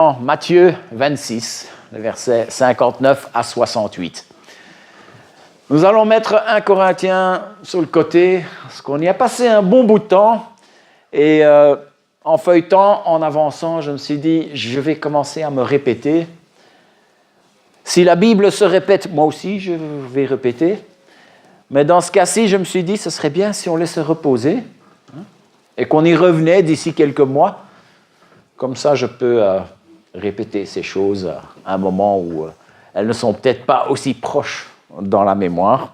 Matthieu 26, les versets 59 à 68. Nous allons mettre 1 Corinthiens sur le côté, parce qu'on y a passé un bon bout de temps. Et en feuilletant, en avançant, je me suis dit, je vais commencer à me répéter. Si la Bible se répète, moi aussi, je vais répéter. Mais dans ce cas-ci, je me suis dit, ce serait bien si on laissait reposer et qu'on y revenait d'ici quelques mois. Comme ça, je peux répéter ces choses à un moment où elles ne sont peut-être pas aussi proches dans la mémoire.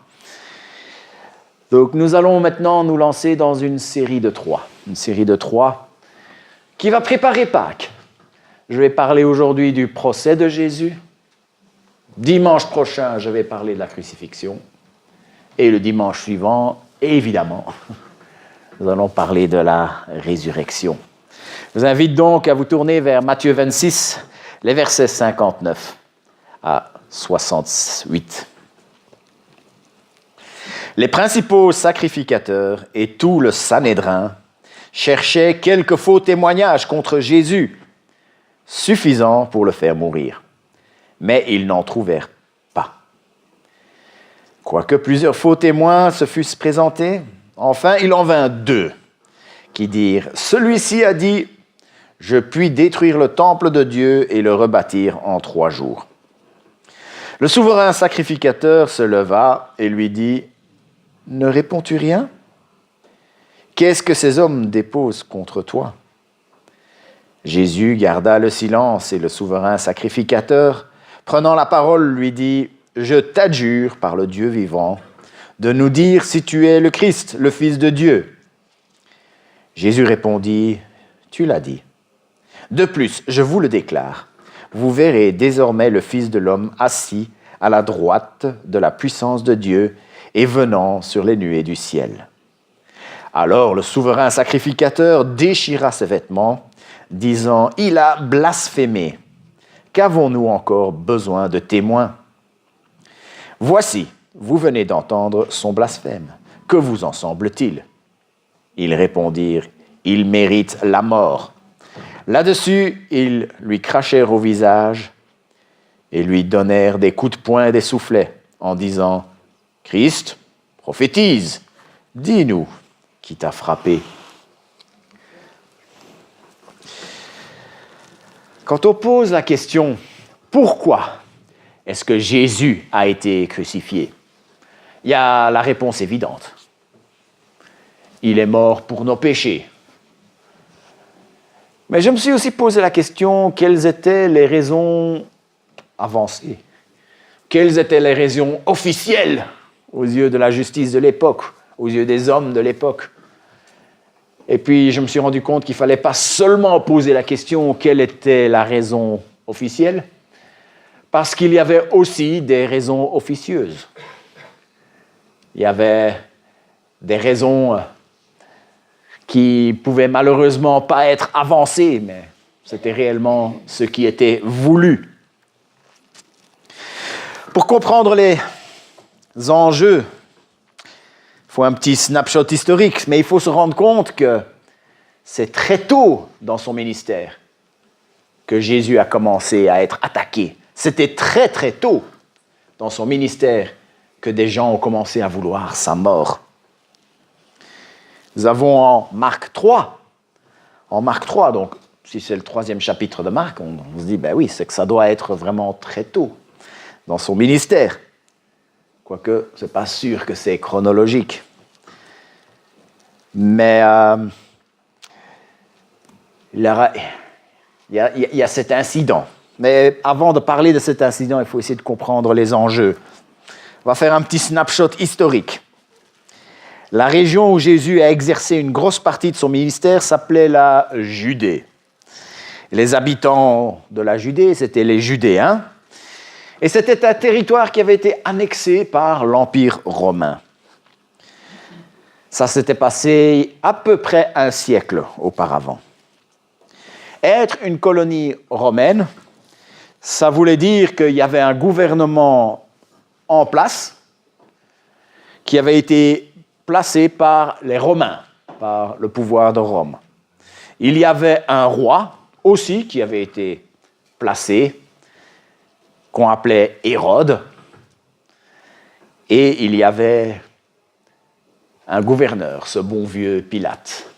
Donc, nous allons maintenant nous lancer dans une série de 3. Une série de 3 qui va préparer Pâques. Je vais parler aujourd'hui du procès de Jésus. Dimanche prochain, je vais parler de la crucifixion. Et le dimanche suivant, évidemment, nous allons parler de la résurrection. Je vous invite donc à vous tourner vers Matthieu 26, les versets 59 à 68. Les principaux sacrificateurs et tout le Sanhédrin cherchaient quelques faux témoignages contre Jésus, suffisants pour le faire mourir. Mais ils n'en trouvèrent pas. Quoique plusieurs faux témoins se fussent présentés, enfin il en vint 2 qui dirent « Celui-ci a dit, je puis détruire le temple de Dieu et le rebâtir en 3 jours. » Le souverain sacrificateur se leva et lui dit « Ne réponds-tu rien? Qu'est-ce que ces hommes déposent contre toi? » Jésus garda le silence et le souverain sacrificateur, prenant la parole, lui dit « Je t'adjure par le Dieu vivant de nous dire si tu es le Christ, le Fils de Dieu. » Jésus répondit « Tu l'as dit. De plus, je vous le déclare, vous verrez désormais le Fils de l'homme assis à la droite de la puissance de Dieu et venant sur les nuées du ciel. » Alors le souverain sacrificateur déchira ses vêtements, disant « Il a blasphémé. Qu'avons-nous encore besoin de témoins? Voici, vous venez d'entendre son blasphème. Que vous en semble-t-il? » Ils répondirent « Il mérite la mort. » Là-dessus, ils lui crachèrent au visage et lui donnèrent des coups de poing et des soufflets en disant « Christ, prophétise, dis-nous qui t'a frappé. » Quand on pose la question « Pourquoi est-ce que Jésus a été crucifié ?» il y a la réponse évidente. Il est mort pour nos péchés. Mais je me suis aussi posé la question, quelles étaient les raisons avancées? Quelles étaient les raisons officielles aux yeux de la justice de l'époque, aux yeux des hommes de l'époque? Et puis je me suis rendu compte qu'il ne fallait pas seulement poser la question, quelle était la raison officielle, parce qu'il y avait aussi des raisons officieuses. Il y avait des raisons qui ne pouvaient malheureusement pas être avancées, mais c'était réellement ce qui était voulu. Pour comprendre les enjeux, il faut un petit snapshot historique, mais il faut se rendre compte que c'est très tôt dans son ministère que Jésus a commencé à être attaqué. C'était très très tôt dans son ministère que des gens ont commencé à vouloir sa mort. Nous avons en Marc 3, donc si c'est le 3e chapitre de Marc, on se dit, ben oui, c'est que ça doit être vraiment très tôt dans son ministère. Quoique, ce n'est pas sûr que c'est chronologique. Mais il y a cet incident. Mais avant de parler de cet incident, il faut essayer de comprendre les enjeux. On va faire un petit snapshot historique. La région où Jésus a exercé une grosse partie de son ministère s'appelait la Judée. Les habitants de la Judée, c'était les Judéens. Et c'était un territoire qui avait été annexé par l'Empire romain. Ça s'était passé à peu près un siècle auparavant. Être une colonie romaine, ça voulait dire qu'il y avait un gouvernement en place qui avait été placé par les Romains, par le pouvoir de Rome. Il y avait un roi aussi qui avait été placé, qu'on appelait Hérode, et il y avait un gouverneur, ce bon vieux Pilate.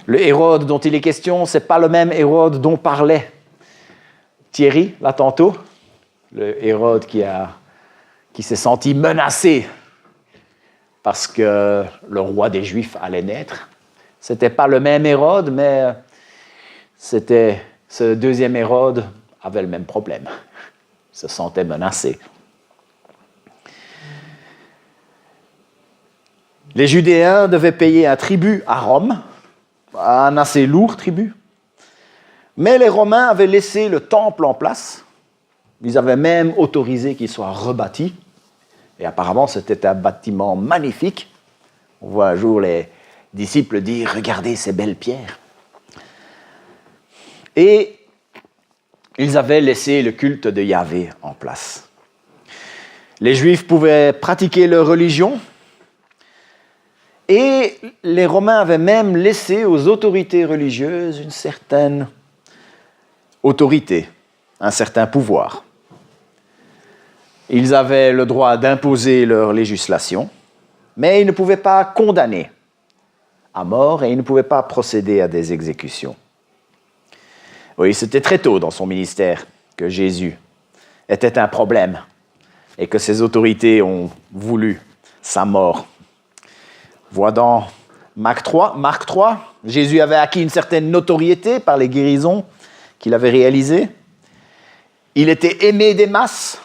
Le Hérode dont il est question, ce n'est pas le même Hérode dont parlait Thierry, là tantôt, le Hérode qui s'est senti menacé parce que le roi des Juifs allait naître. Ce n'était pas le même Hérode, mais c'était ce deuxième Hérode avait le même problème. Il se sentait menacé. Les Judéens devaient payer un tribut à Rome, un assez lourd tribut, mais les Romains avaient laissé le temple en place. Ils avaient même autorisé qu'il soit rebâti. Et apparemment, c'était un bâtiment magnifique. On voit un jour les disciples dire « Regardez ces belles pierres ». Et ils avaient laissé le culte de Yahvé en place. Les Juifs pouvaient pratiquer leur religion. Et les Romains avaient même laissé aux autorités religieuses une certaine autorité, un certain pouvoir. Ils avaient le droit d'imposer leur législation, mais ils ne pouvaient pas condamner à mort et ils ne pouvaient pas procéder à des exécutions. Oui, c'était très tôt dans son ministère que Jésus était un problème et que ses autorités ont voulu sa mort. Voit dans Marc 3, Jésus avait acquis une certaine notoriété par les guérisons qu'il avait réalisées. Il était aimé des masses,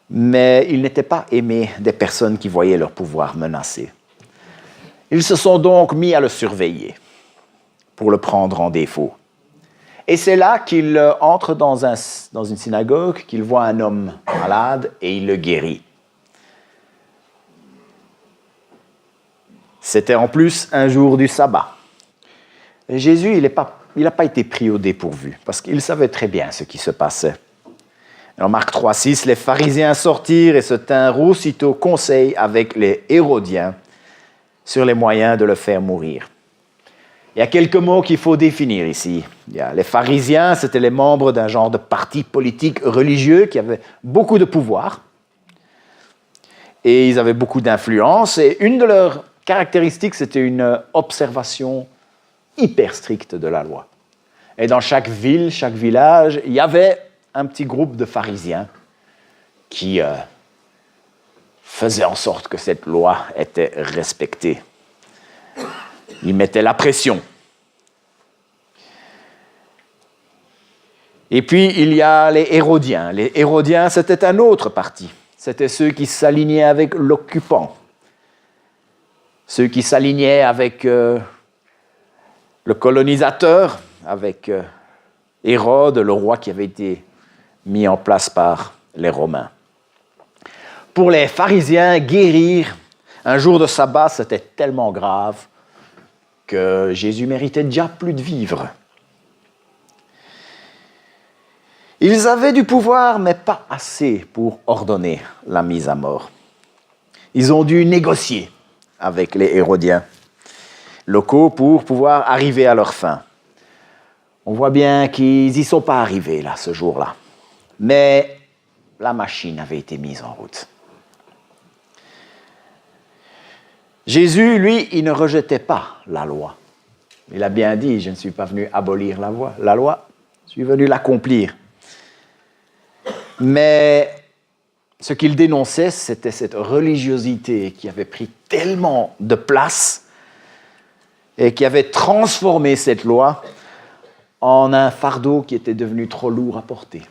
mais il n'était pas aimé des personnes qui voyaient leur pouvoir menacé. Ils se sont donc mis à le surveiller pour le prendre en défaut. Et c'est là qu'il entre dans une synagogue, qu'il voit un homme malade et il le guérit. C'était en plus un jour du sabbat. Et Jésus, il n'a pas été pris au dépourvu, parce qu'il savait très bien ce qui se passait. Dans Marc 3,6, les pharisiens sortirent et se tinrent aussitôt conseil avec les Hérodiens sur les moyens de le faire mourir. Il y a quelques mots qu'il faut définir ici. Les pharisiens, c'était les membres d'un genre de parti politique religieux qui avait beaucoup de pouvoir. Et ils avaient beaucoup d'influence. Et une de leurs caractéristiques, c'était une observation hyper stricte de la loi. Et dans chaque ville, chaque village, il y avait un petit groupe de pharisiens qui faisaient en sorte que cette loi était respectée. Ils mettaient la pression. Et puis, il y a les Hérodiens. Les Hérodiens, c'était un autre parti. C'était ceux qui s'alignaient avec l'occupant. Ceux qui s'alignaient avec le colonisateur, avec Hérode, le roi qui avait été mis en place par les Romains. Pour les pharisiens, guérir un jour de sabbat, c'était tellement grave que Jésus méritait déjà plus de vivre. Ils avaient du pouvoir, mais pas assez pour ordonner la mise à mort. Ils ont dû négocier avec les Hérodiens locaux pour pouvoir arriver à leur fin. On voit bien qu'ils n'y sont pas arrivés là, ce jour-là. Mais la machine avait été mise en route. Jésus, lui, il ne rejetait pas la loi. Il a bien dit, je ne suis pas venu abolir la loi, je suis venu l'accomplir. Mais ce qu'il dénonçait, c'était cette religiosité qui avait pris tellement de place et qui avait transformé cette loi en un fardeau qui était devenu trop lourd à porter.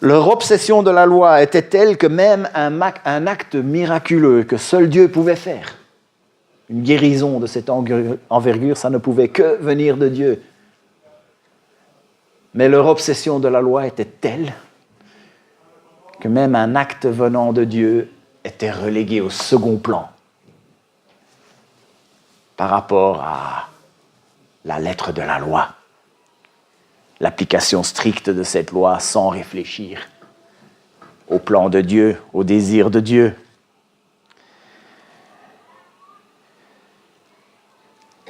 Leur obsession de la loi était telle que même un acte miraculeux que seul Dieu pouvait faire, une guérison de cette envergure, ça ne pouvait que venir de Dieu. Mais leur obsession de la loi était telle que même un acte venant de Dieu était relégué au second plan par rapport à la lettre de la loi. L'application stricte de cette loi sans réfléchir au plan de Dieu, au désir de Dieu.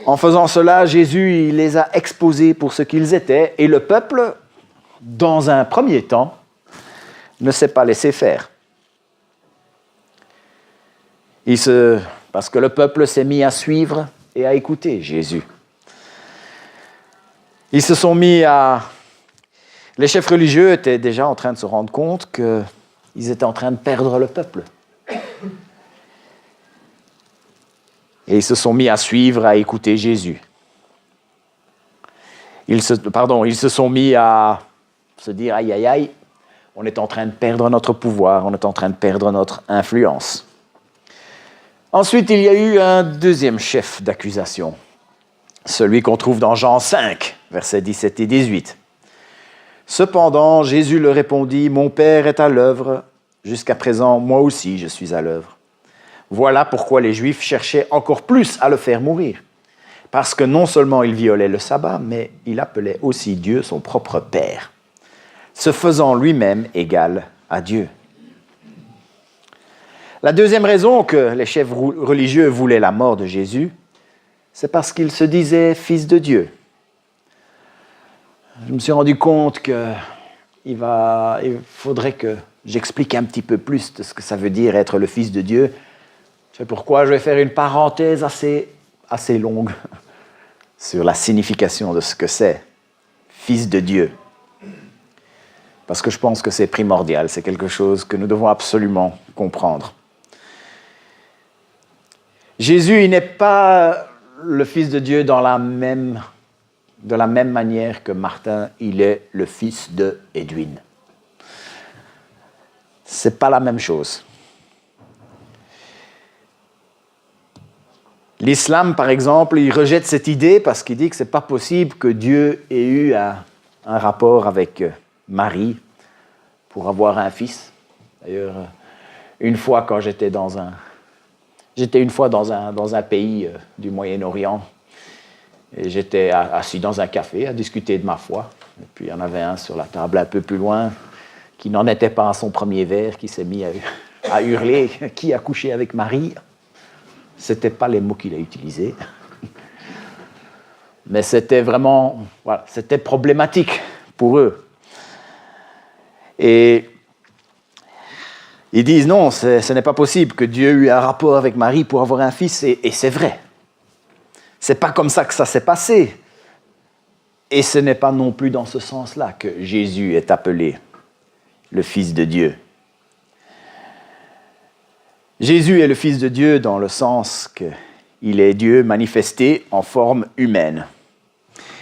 En faisant cela, Jésus il les a exposés pour ce qu'ils étaient, et le peuple, dans un premier temps, ne s'est pas laissé faire. Parce que le peuple s'est mis à suivre et à écouter Jésus. Ils se sont mis à... Les chefs religieux étaient déjà en train de se rendre compte qu'ils étaient en train de perdre le peuple. Et ils se sont mis à suivre, à écouter Jésus. Ils se sont mis à se dire, aïe, aïe, aïe, on est en train de perdre notre pouvoir, on est en train de perdre notre influence. Ensuite, il y a eu un deuxième chef d'accusation, celui qu'on trouve dans Jean 5, versets 17 et 18. Cependant, Jésus leur répondit, « Mon Père est à l'œuvre, jusqu'à présent, moi aussi je suis à l'œuvre. » Voilà pourquoi les Juifs cherchaient encore plus à le faire mourir. Parce que non seulement il violait le sabbat, mais il appelait aussi Dieu son propre Père, se faisant lui-même égal à Dieu. La deuxième raison que les chefs religieux voulaient la mort de Jésus, c'est parce qu'il se disait fils de Dieu. Je me suis rendu compte qu'il faudrait que j'explique un petit peu plus de ce que ça veut dire être le fils de Dieu. C'est pourquoi je vais faire une parenthèse assez longue sur la signification de ce que c'est, fils de Dieu. Parce que je pense que c'est primordial, c'est quelque chose que nous devons absolument comprendre. Jésus, il n'est pas le fils de Dieu de la même manière que Martin, il est le fils de Edwin. C'est pas la même chose. L'islam, par exemple, il rejette cette idée parce qu'il dit que c'est pas possible que Dieu ait eu un rapport avec Marie pour avoir un fils. D'ailleurs, une fois quand j'étais dans un pays du Moyen-Orient, et j'étais assis dans un café à discuter de ma foi. Et puis il y en avait un sur la table un peu plus loin qui n'en était pas à son premier verre, qui s'est mis à hurler « Qui a couché avec Marie ?» Ce n'étaient pas les mots qu'il a utilisés. Mais c'était vraiment... Voilà, c'était problématique pour eux. Et ils disent non, ce n'est pas possible que Dieu ait eu un rapport avec Marie pour avoir un fils, et c'est vrai. C'est pas comme ça que ça s'est passé. Et ce n'est pas non plus dans ce sens-là que Jésus est appelé le Fils de Dieu. Jésus est le Fils de Dieu dans le sens qu'il est Dieu manifesté en forme humaine.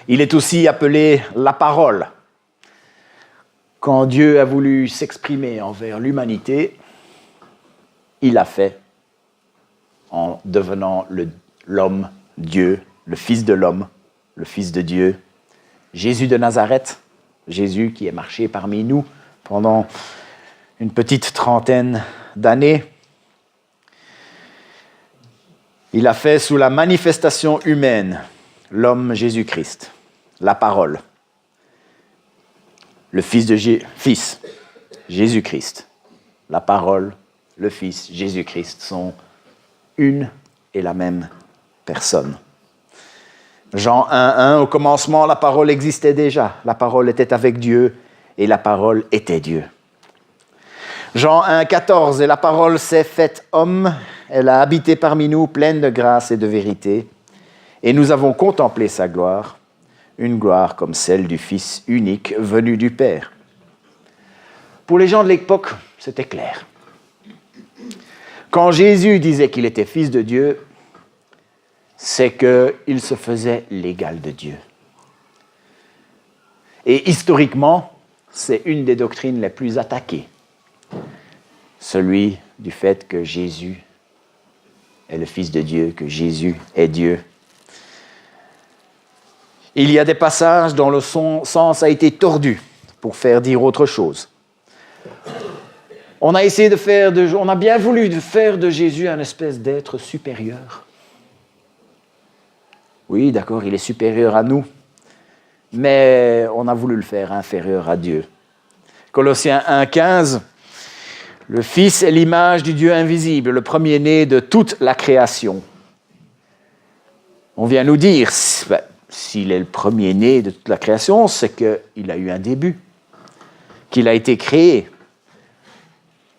Il est aussi appelé la parole. Quand Dieu a voulu s'exprimer envers l'humanité, il l'a fait en devenant l'homme, Dieu, le Fils de l'homme, le Fils de Dieu. Jésus de Nazareth, Jésus qui est marché parmi nous pendant une petite trentaine d'années. Il a fait sous la manifestation humaine, l'homme Jésus-Christ, la parole, le Fils, Jésus-Christ, la parole, le Fils, Jésus-Christ sont une et la même personne. Jean 1:1, au commencement, la parole existait déjà. La parole était avec Dieu et la parole était Dieu. Jean 1:14, et la parole s'est faite homme, elle a habité parmi nous, pleine de grâce et de vérité, et nous avons contemplé sa gloire, une gloire comme celle du Fils unique venu du Père. Pour les gens de l'époque, c'était clair. Quand Jésus disait qu'il était Fils de Dieu, c'est qu'il se faisait l'égal de Dieu. Et historiquement, c'est une des doctrines les plus attaquées. Celui du fait que Jésus est le Fils de Dieu, que Jésus est Dieu. Il y a des passages dont le sens a été tordu pour faire dire autre chose. On a bien voulu faire de Jésus un espèce d'être supérieur. Oui, d'accord, il est supérieur à nous, mais on a voulu le faire inférieur à Dieu. Colossiens 1:15, le Fils est l'image du Dieu invisible, le premier-né de toute la création. On vient nous dire, s'il est le premier-né de toute la création, c'est qu'il a eu un début, qu'il a été créé.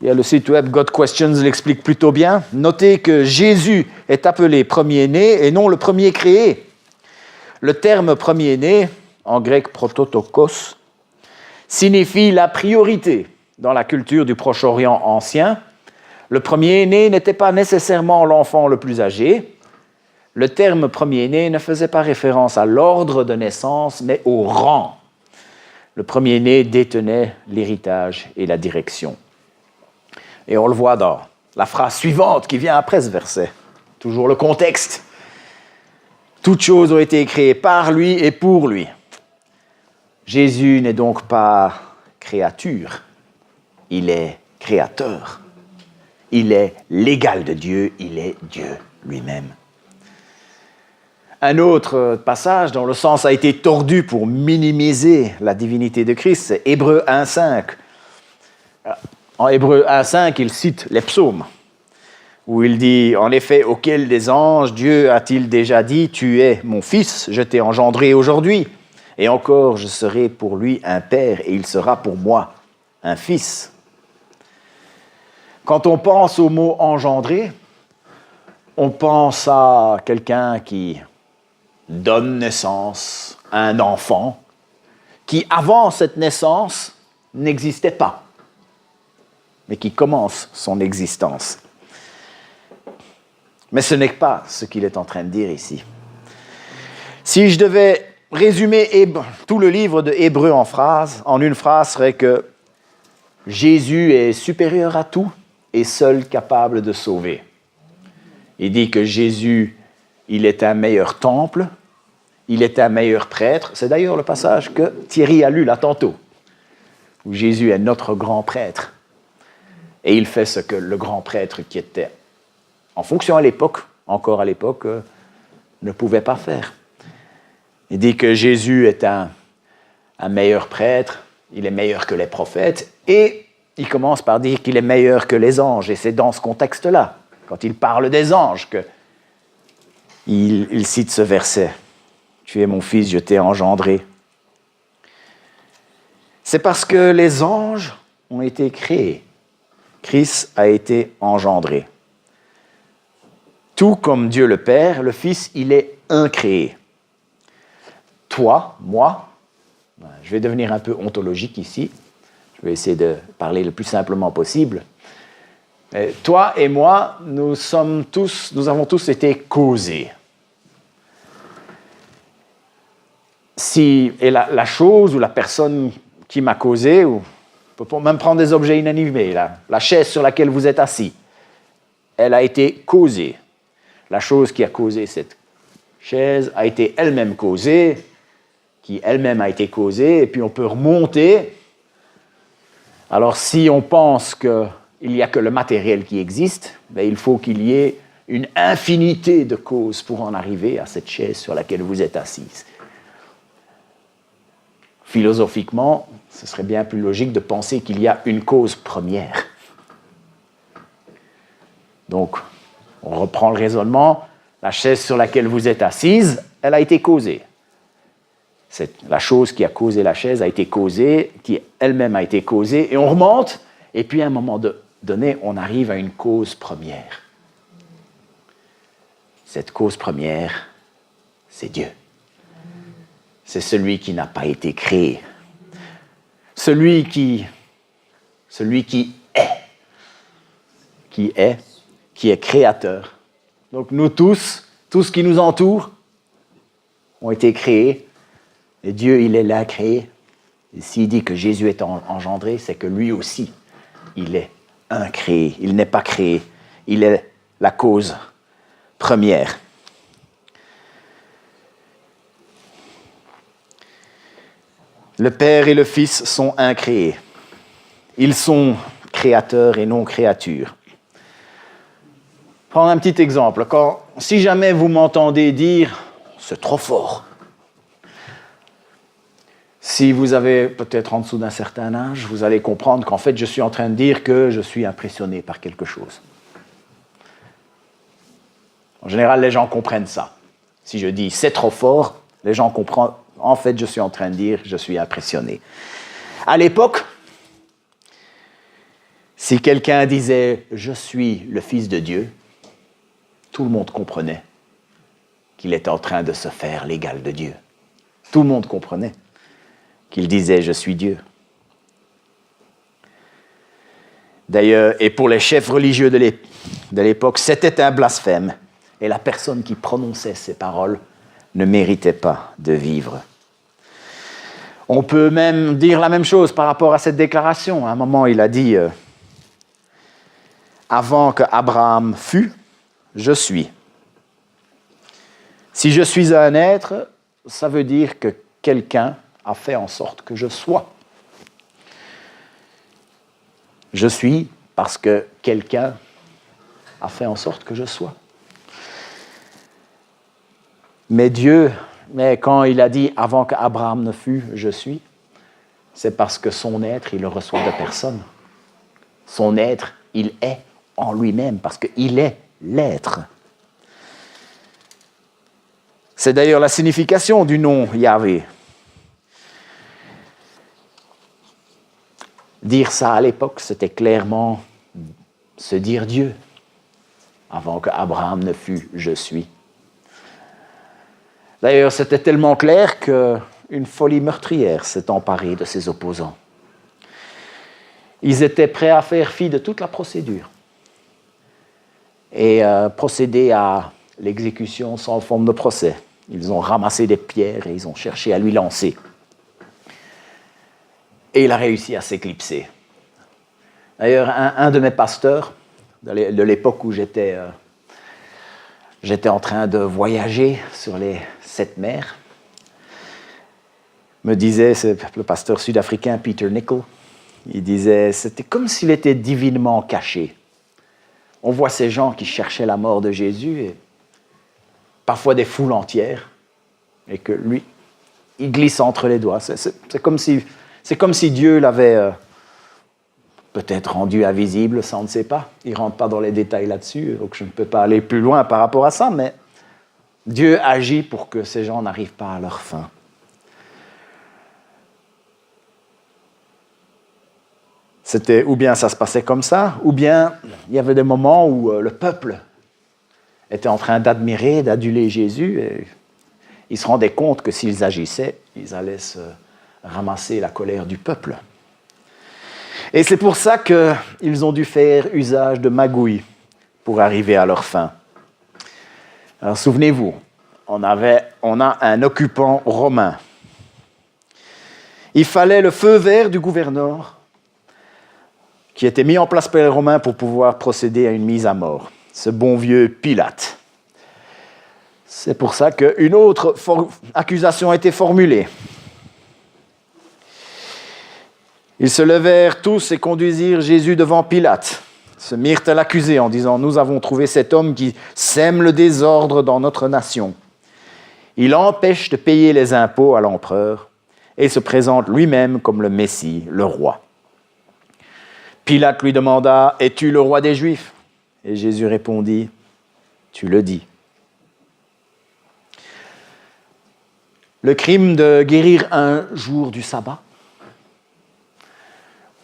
Il y a le site web God Questions l'explique plutôt bien. Notez que Jésus est appelé premier-né et non le premier créé. Le terme premier-né, en grec prototokos, signifie la priorité dans la culture du Proche-Orient ancien. Le premier-né n'était pas nécessairement l'enfant le plus âgé. Le terme premier-né ne faisait pas référence à l'ordre de naissance, mais au rang. Le premier-né détenait l'héritage et la direction. Et on le voit dans la phrase suivante qui vient après ce verset. Toujours le contexte. Toutes choses ont été créées par lui et pour lui. Jésus n'est donc pas créature, il est créateur. Il est l'égal de Dieu, il est Dieu lui-même. Un autre passage dont le sens a été tordu pour minimiser la divinité de Christ, c'est Hébreux 1,5. En Hébreux 1,5, il cite les psaumes, où il dit « En effet, auquel des anges Dieu a-t-il déjà dit « Tu es mon fils, je t'ai engendré aujourd'hui » et encore, je serai pour lui un père et il sera pour moi un fils. » Quand on pense au mot « engendrer », on pense à quelqu'un qui donne naissance à un enfant qui, avant cette naissance, n'existait pas, mais qui commence son existence. Mais ce n'est pas ce qu'il est en train de dire ici. Si je devais résumer tout le livre de Hébreux en une phrase, serait que Jésus est supérieur à tout et seul capable de sauver. Il dit que Jésus, il est un meilleur temple, il est un meilleur prêtre. C'est d'ailleurs le passage que Thierry a lu là tantôt, où Jésus est notre grand prêtre. Et il fait ce que le grand prêtre qui était en fonction à l'époque, encore à l'époque, ne pouvait pas faire. Il dit que Jésus est un meilleur prêtre, il est meilleur que les prophètes, et il commence par dire qu'il est meilleur que les anges. Et c'est dans ce contexte-là, quand il parle des anges, qu'il cite ce verset. « Tu es mon fils, je t'ai engendré. » C'est parce que les anges ont été créés. Christ a été engendré. Tout comme Dieu le Père, le Fils, il est incréé. Toi, moi, je vais devenir un peu ontologique ici, je vais essayer de parler le plus simplement possible. Toi et moi, nous avons tous été causés. Et la chose ou la personne qui m'a causé, ou on peut même prendre des objets inanimés, la chaise sur laquelle vous êtes assis, elle a été causée. La chose qui a causé cette chaise a été elle-même causée, qui elle-même a été causée, et puis on peut remonter. Alors si on pense qu'il n'y a que le matériel qui existe, il faut qu'il y ait une infinité de causes pour en arriver à cette chaise sur laquelle vous êtes assise. Philosophiquement, ce serait bien plus logique de penser qu'il y a une cause première. Donc, on reprend le raisonnement. La chaise sur laquelle vous êtes assise, elle a été causée. La chose qui a causé la chaise a été causée, qui elle-même a été causée, et on remonte, et puis à un moment donné, on arrive à une cause première. Cette cause première, c'est Dieu. C'est celui qui n'a pas été créé. Celui qui est créateur. Donc nous tous, tout ce qui nous entoure, ont été créés. Et Dieu, il est là créé. Et s'il dit que Jésus est engendré, c'est que lui aussi, il est incréé. Il n'est pas créé. Il est la cause première. Le Père et le Fils sont incréés. Ils sont créateurs et non créatures. Prendre un petit exemple. Si jamais vous m'entendez dire « c'est trop fort », si vous avez peut-être en dessous d'un certain âge, vous allez comprendre qu'en fait, je suis en train de dire que je suis impressionné par quelque chose. En général, les gens comprennent ça. Si je dis « c'est trop fort », les gens comprennent. En fait, je suis en train de dire « je suis impressionné ». À l'époque, si quelqu'un disait « je suis le Fils de Dieu », tout le monde comprenait qu'il était en train de se faire l'égal de Dieu. Tout le monde comprenait qu'il disait « je suis Dieu ». D'ailleurs, et pour les chefs religieux de l'époque, c'était un blasphème. Et la personne qui prononçait ces paroles ne méritait pas de vivre. On peut même dire la même chose par rapport à cette déclaration. À un moment, il a dit « Avant que Abraham fût, je suis ». Si je suis un être, ça veut dire que quelqu'un a fait en sorte que je sois. Je suis parce que quelqu'un a fait en sorte que je sois. Mais quand il a dit « avant qu'Abraham ne fût, je suis », c'est parce que son être, il le reçoit de personne. Son être, il est en lui-même, parce qu'il est l'être. C'est d'ailleurs la signification du nom Yahvé. Dire ça à l'époque, c'était clairement se dire Dieu. Avant qu'Abraham ne fût, je suis. D'ailleurs, c'était tellement clair qu'une folie meurtrière s'est emparée de ses opposants. Ils étaient prêts à faire fi de toute la procédure et procéder à l'exécution sans forme de procès. Ils ont ramassé des pierres et ils ont cherché à lui lancer. Et il a réussi à s'éclipser. D'ailleurs, un de mes pasteurs, de l'époque où j'étais en train de voyager sur les 7 mers, me disait, c'est le pasteur sud-africain Peter Nicol, il disait, c'était comme s'il était divinement caché. On voit ces gens qui cherchaient la mort de Jésus, et parfois des foules entières, et que lui, il glisse entre les doigts. C'est comme si Dieu l'avait peut-être rendu invisible, ça on ne sait pas. Il ne rentre pas dans les détails là-dessus, donc je ne peux pas aller plus loin par rapport à ça, mais Dieu agit pour que ces gens n'arrivent pas à leur fin. C'était, ou bien ça se passait comme ça, ou bien il y avait des moments où le peuple était en train d'admirer, d'aduler Jésus, et ils se rendaient compte que s'ils agissaient, ils allaient se ramasser la colère du peuple. Et c'est pour ça qu'ils ont dû faire usage de magouilles pour arriver à leur fin. Alors souvenez-vous, on a un occupant romain. Il fallait le feu vert du gouverneur qui était mis en place par les Romains pour pouvoir procéder à une mise à mort. Ce bon vieux Pilate. C'est pour ça qu'une autre accusation a été formulée. Ils se levèrent tous et conduisirent Jésus devant Pilate. Se mirent à l'accuser en disant « Nous avons trouvé cet homme qui sème le désordre dans notre nation. Il empêche de payer les impôts à l'empereur et se présente lui-même comme le Messie, le roi. » Pilate lui demanda « Es-tu le roi des Juifs ?» Et Jésus répondit « Tu le dis. » Le crime de guérir un jour du sabbat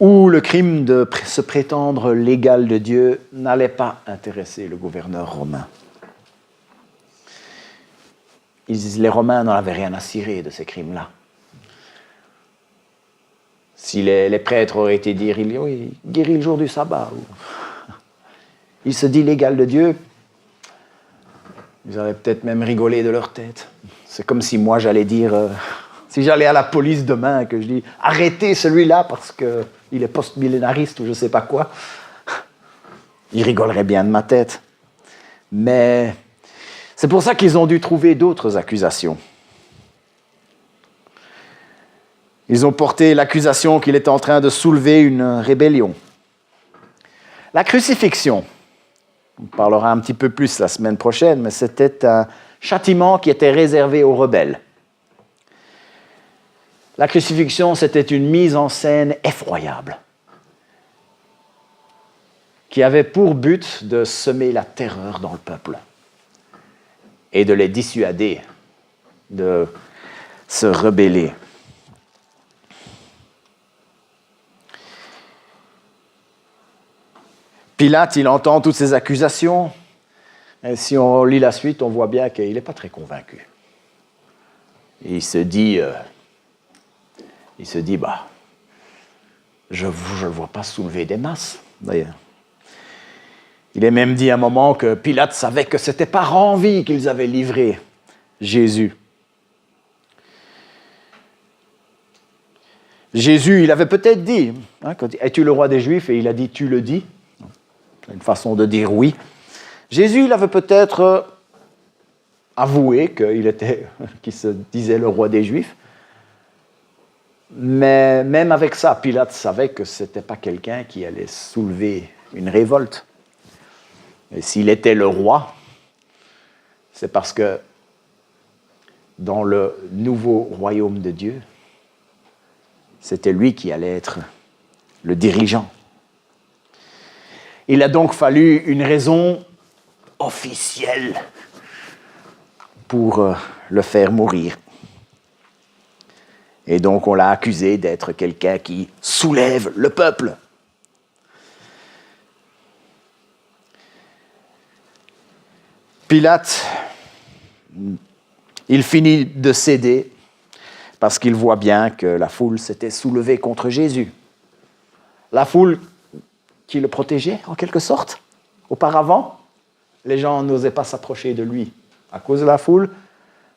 ou le crime de se prétendre l'égal de Dieu n'allait pas intéresser le gouverneur romain. Les Romains n'en avaient rien à cirer de ces crimes-là. Si les prêtres auraient été dire, il guérit le jour du sabbat, ou il se dit l'égal de Dieu, ils auraient peut-être même rigolé de leur tête. C'est comme si moi j'allais dire, si j'allais à la police demain et que je dis arrêtez celui-là parce qu'il est post-millénariste ou je ne sais pas quoi, ils rigoleraient bien de ma tête. Mais c'est pour ça qu'ils ont dû trouver d'autres accusations. Ils ont porté l'accusation qu'il était en train de soulever une rébellion. La crucifixion, on parlera un petit peu plus la semaine prochaine, mais c'était un châtiment qui était réservé aux rebelles. La crucifixion, c'était une mise en scène effroyable qui avait pour but de semer la terreur dans le peuple et de les dissuader de se rebeller. Pilate, il entend toutes ces accusations. Et si on lit la suite, on voit bien qu'il n'est pas très convaincu. Et il se dit, je ne le vois pas soulever des masses, d'ailleurs. Il est même dit à un moment que Pilate savait que c'était par envie qu'ils avaient livré Jésus. Jésus, il avait peut-être dit, es-tu le roi des Juifs? Et il a dit, tu le dis. C'est une façon de dire oui. Jésus, il avait peut-être avoué qu'il se disait le roi des Juifs. Mais même avec ça, Pilate savait que ce n'était pas quelqu'un qui allait soulever une révolte. Et s'il était le roi, c'est parce que dans le nouveau royaume de Dieu, c'était lui qui allait être le dirigeant. Il a donc fallu une raison officielle pour le faire mourir. Et donc on l'a accusé d'être quelqu'un qui soulève le peuple. Pilate, il finit de céder parce qu'il voit bien que la foule s'était soulevée contre Jésus. La foule qui le protégeait, en quelque sorte. Auparavant, les gens n'osaient pas s'approcher de lui à cause de la foule,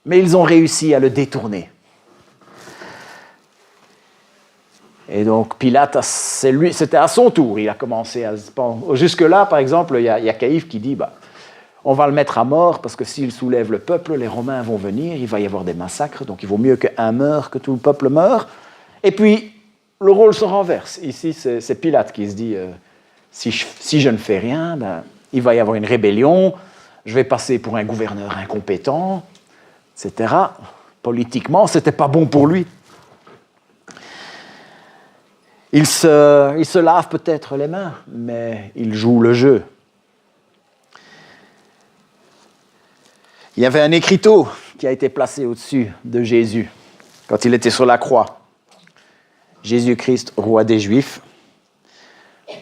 mais ils ont réussi à le détourner. Et donc Pilate, c'était à son tour, il a commencé à... Jusque-là, par exemple, il y a Caïphe qui dit, on va le mettre à mort, parce que s'il soulève le peuple, les Romains vont venir, il va y avoir des massacres, donc il vaut mieux qu'un meure, que tout le peuple meure. Et puis, le rôle se renverse. Ici, c'est Pilate qui se dit, si je ne fais rien, il va y avoir une rébellion, je vais passer pour un gouverneur incompétent, etc. Politiquement, ce n'était pas bon pour lui. Il se lave peut-être les mains, mais il joue le jeu. Il y avait un écriteau qui a été placé au-dessus de Jésus quand il était sur la croix. Jésus-Christ, roi des Juifs.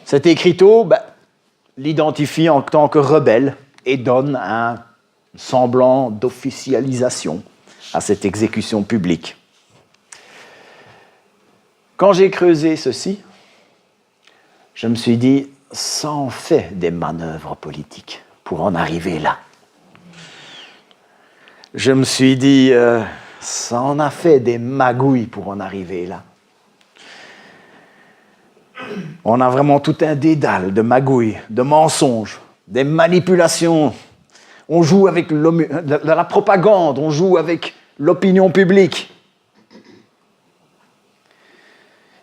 Cet écriteau l'identifie en tant que rebelle et donne un semblant d'officialisation à cette exécution publique. Quand j'ai creusé ceci, je me suis dit, ça en fait des manœuvres politiques pour en arriver là. Je me suis dit, ça en a fait des magouilles pour en arriver là. On a vraiment tout un dédale de magouilles, de mensonges, des manipulations. On joue avec la propagande, on joue avec l'opinion publique.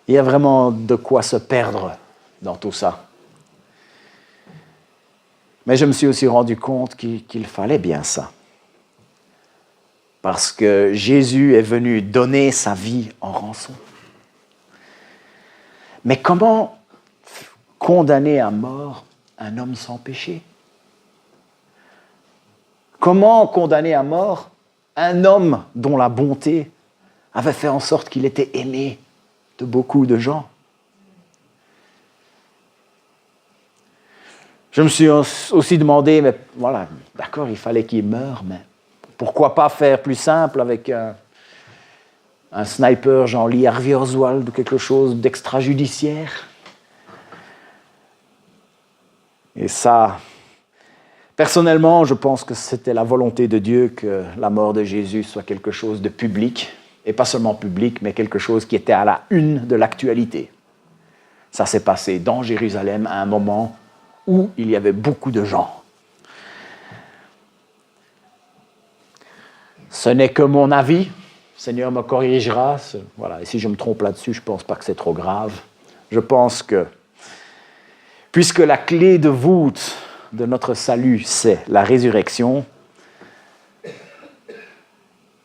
Il y a vraiment de quoi se perdre dans tout ça. Mais je me suis aussi rendu compte qu'il fallait bien ça. Parce que Jésus est venu donner sa vie en rançon. Mais comment condamner à mort un homme sans péché? Comment condamner à mort un homme dont la bonté avait fait en sorte qu'il était aimé de beaucoup de gens? Je me suis aussi demandé, mais voilà, d'accord, il fallait qu'il meure, mais pourquoi pas faire plus simple avec un sniper genre Lee Harvey Oswald ou quelque chose d'extrajudiciaire? Et ça, personnellement, je pense que c'était la volonté de Dieu que la mort de Jésus soit quelque chose de public, et pas seulement public, mais quelque chose qui était à la une de l'actualité. Ça s'est passé dans Jérusalem à un moment où il y avait beaucoup de gens. Ce n'est que mon avis, le Seigneur me corrigera. Voilà. Et si je me trompe là-dessus, je ne pense pas que c'est trop grave. Je pense que, puisque la clé de voûte de notre salut, c'est la résurrection,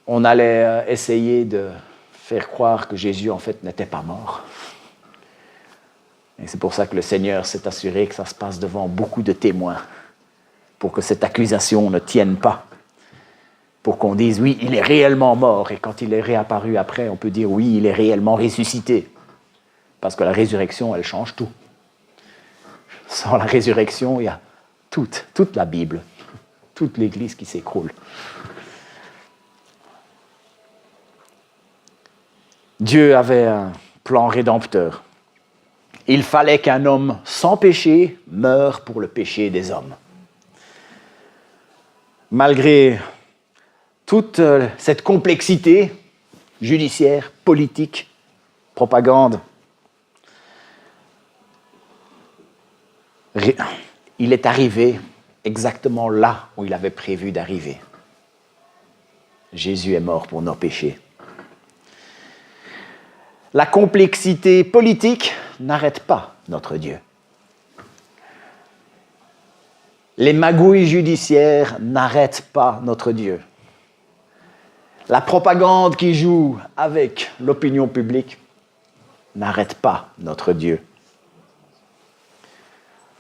on allait essayer de faire croire que Jésus, en fait, n'était pas mort. Et c'est pour ça que le Seigneur s'est assuré que ça se passe devant beaucoup de témoins, pour que cette accusation ne tienne pas. pour qu'on dise oui, il est réellement mort. Et quand il est réapparu après, on peut dire oui, il est réellement ressuscité. Parce que la résurrection, elle change tout. Sans la résurrection, il y a toute la Bible, toute l'Église qui s'écroule. Dieu avait un plan rédempteur. Il fallait qu'un homme sans péché meure pour le péché des hommes. Malgré toute cette complexité judiciaire, politique, propagande, il est arrivé exactement là où il avait prévu d'arriver. Jésus est mort pour nos péchés. La complexité politique n'arrête pas notre Dieu. Les magouilles judiciaires n'arrêtent pas notre Dieu. La propagande qui joue avec l'opinion publique n'arrête pas notre Dieu.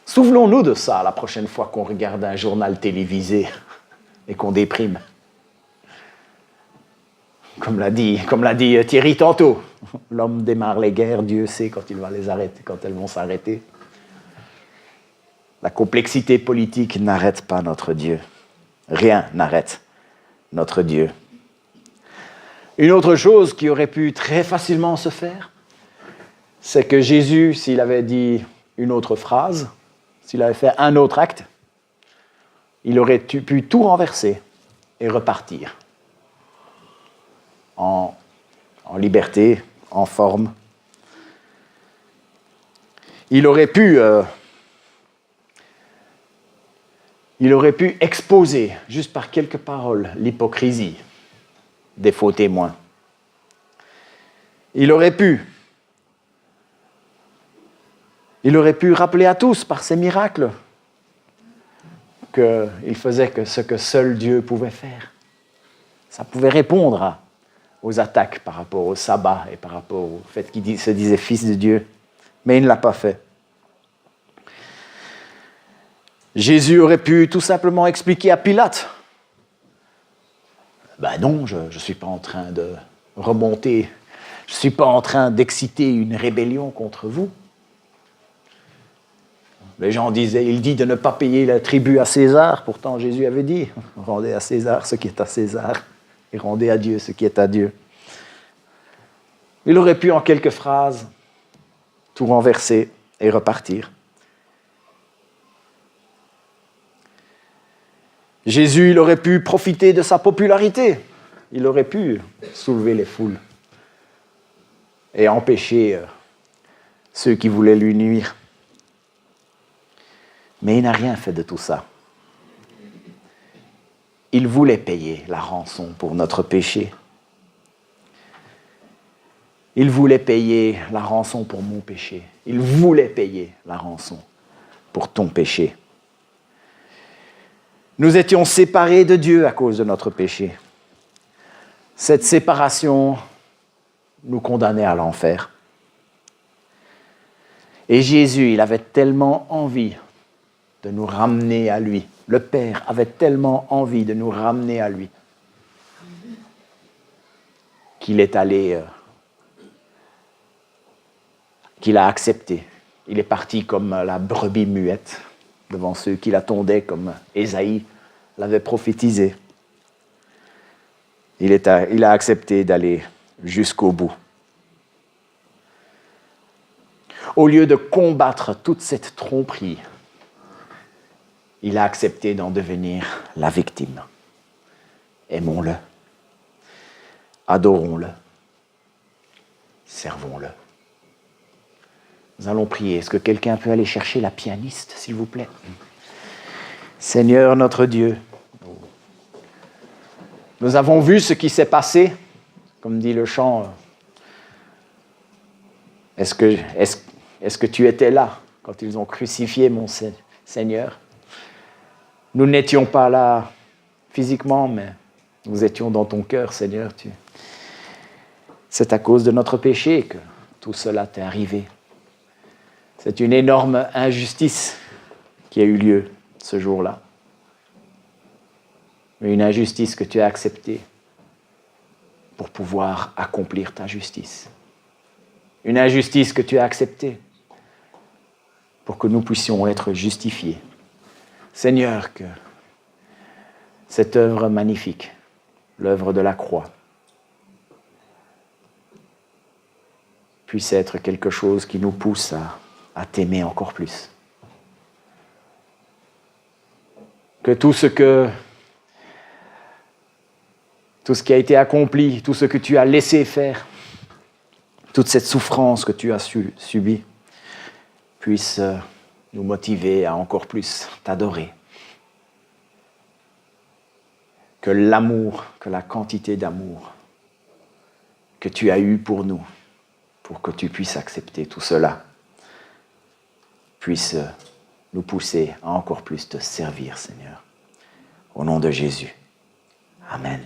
Souvenons-nous de ça la prochaine fois qu'on regarde un journal télévisé et qu'on déprime. Comme l'a dit Thierry tantôt, l'homme démarre les guerres, Dieu sait quand il va les arrêter, quand elles vont s'arrêter. La complexité politique n'arrête pas notre Dieu. Rien n'arrête notre Dieu. Une autre chose qui aurait pu très facilement se faire, c'est que Jésus, s'il avait dit une autre phrase, s'il avait fait un autre acte, il aurait pu tout renverser et repartir en liberté, en forme. Il aurait pu exposer, juste par quelques paroles, l'hypocrisie des faux témoins. Il aurait pu rappeler à tous par ses miracles qu'il faisait ce que seul Dieu pouvait faire. Ça pouvait répondre aux attaques par rapport au sabbat et par rapport au fait qu'il se disait fils de Dieu. Mais il ne l'a pas fait. Jésus aurait pu tout simplement expliquer à Pilate. Ben non, je ne suis pas en train de remonter, je ne suis pas en train d'exciter une rébellion contre vous. Les gens disaient, il dit de ne pas payer le tribut à César, pourtant Jésus avait dit, rendez à César ce qui est à César et rendez à Dieu ce qui est à Dieu. Il aurait pu en quelques phrases tout renverser et repartir. Jésus, il aurait pu profiter de sa popularité. Il aurait pu soulever les foules et empêcher ceux qui voulaient lui nuire. Mais il n'a rien fait de tout ça. Il voulait payer la rançon pour notre péché. Il voulait payer la rançon pour mon péché. Il voulait payer la rançon pour ton péché. Nous étions séparés de Dieu à cause de notre péché. Cette séparation nous condamnait à l'enfer. Et Jésus, il avait tellement envie de nous ramener à lui. Le Père avait tellement envie de nous ramener à lui qu'il est allé, qu'il a accepté. Il est parti comme la brebis muette devant ceux qui l'attendaient, comme Ésaïe l'avait prophétisé. Il a accepté d'aller jusqu'au bout. Au lieu de combattre toute cette tromperie, il a accepté d'en devenir la victime. Aimons-le, adorons-le, servons-le. Nous allons prier. Est-ce que quelqu'un peut aller chercher la pianiste, s'il vous plaît? Seigneur notre Dieu, nous avons vu ce qui s'est passé, comme dit le chant. Est-ce que tu étais là quand ils ont crucifié mon Seigneur? Nous n'étions pas là physiquement, mais nous étions dans ton cœur, Seigneur. C'est à cause de notre péché que tout cela t'est arrivé. C'est une énorme injustice qui a eu lieu ce jour-là. mais une injustice que tu as acceptée pour pouvoir accomplir ta justice. Une injustice que tu as acceptée pour que nous puissions être justifiés. Seigneur, que cette œuvre magnifique, l'œuvre de la croix, puisse être quelque chose qui nous pousse à t'aimer encore plus. Que tout ce qui a été accompli, tout ce que tu as laissé faire, toute cette souffrance que tu as subie, puisse nous motiver à encore plus t'adorer. Que l'amour, que la quantité d'amour que tu as eu pour nous, pour que tu puisses accepter tout cela, puisse nous pousser à encore plus te servir, Seigneur. Au nom de Jésus. Amen.